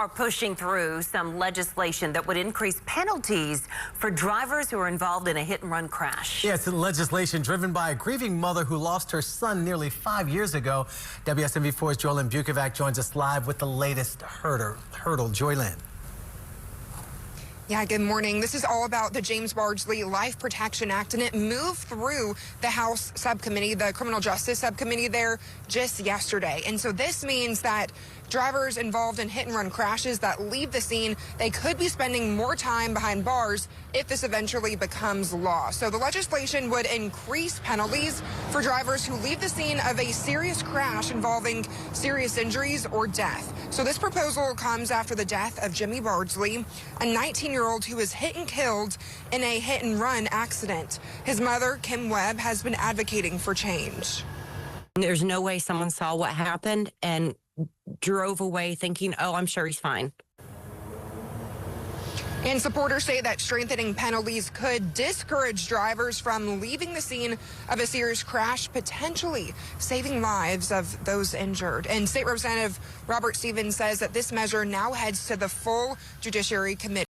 are pushing through some legislation that would increase penalties for drivers who are involved in a hit-and-run crash. Yes, legislation driven by a grieving mother who lost her son nearly 5 years ago. WSMV4's Joylyn Bukovac joins us live with the latest hurdle. Joylyn. Yeah, good morning. This is all about the James Bardsley Life Protection Act, and it moved through the House subcommittee, the Criminal Justice Subcommittee there just yesterday. And so this means that drivers involved in hit-and-run crashes that leave the scene, they could be spending more time behind bars if this eventually becomes law. So the legislation would increase penalties for drivers who leave the scene of a serious crash involving serious injuries or death. So this proposal comes after the death of Jimmy Bardsley, a 19-year-old who was hit and killed in a hit-and-run accident. His mother, Kim Webb, has been advocating for change. There's no way someone saw what happened and drove away thinking, oh, I'm sure he's fine. And supporters say that strengthening penalties could discourage drivers from leaving the scene of a serious crash, potentially saving lives of those injured. And State Representative Robert Stevens says that this measure now heads to the full Judiciary Committee.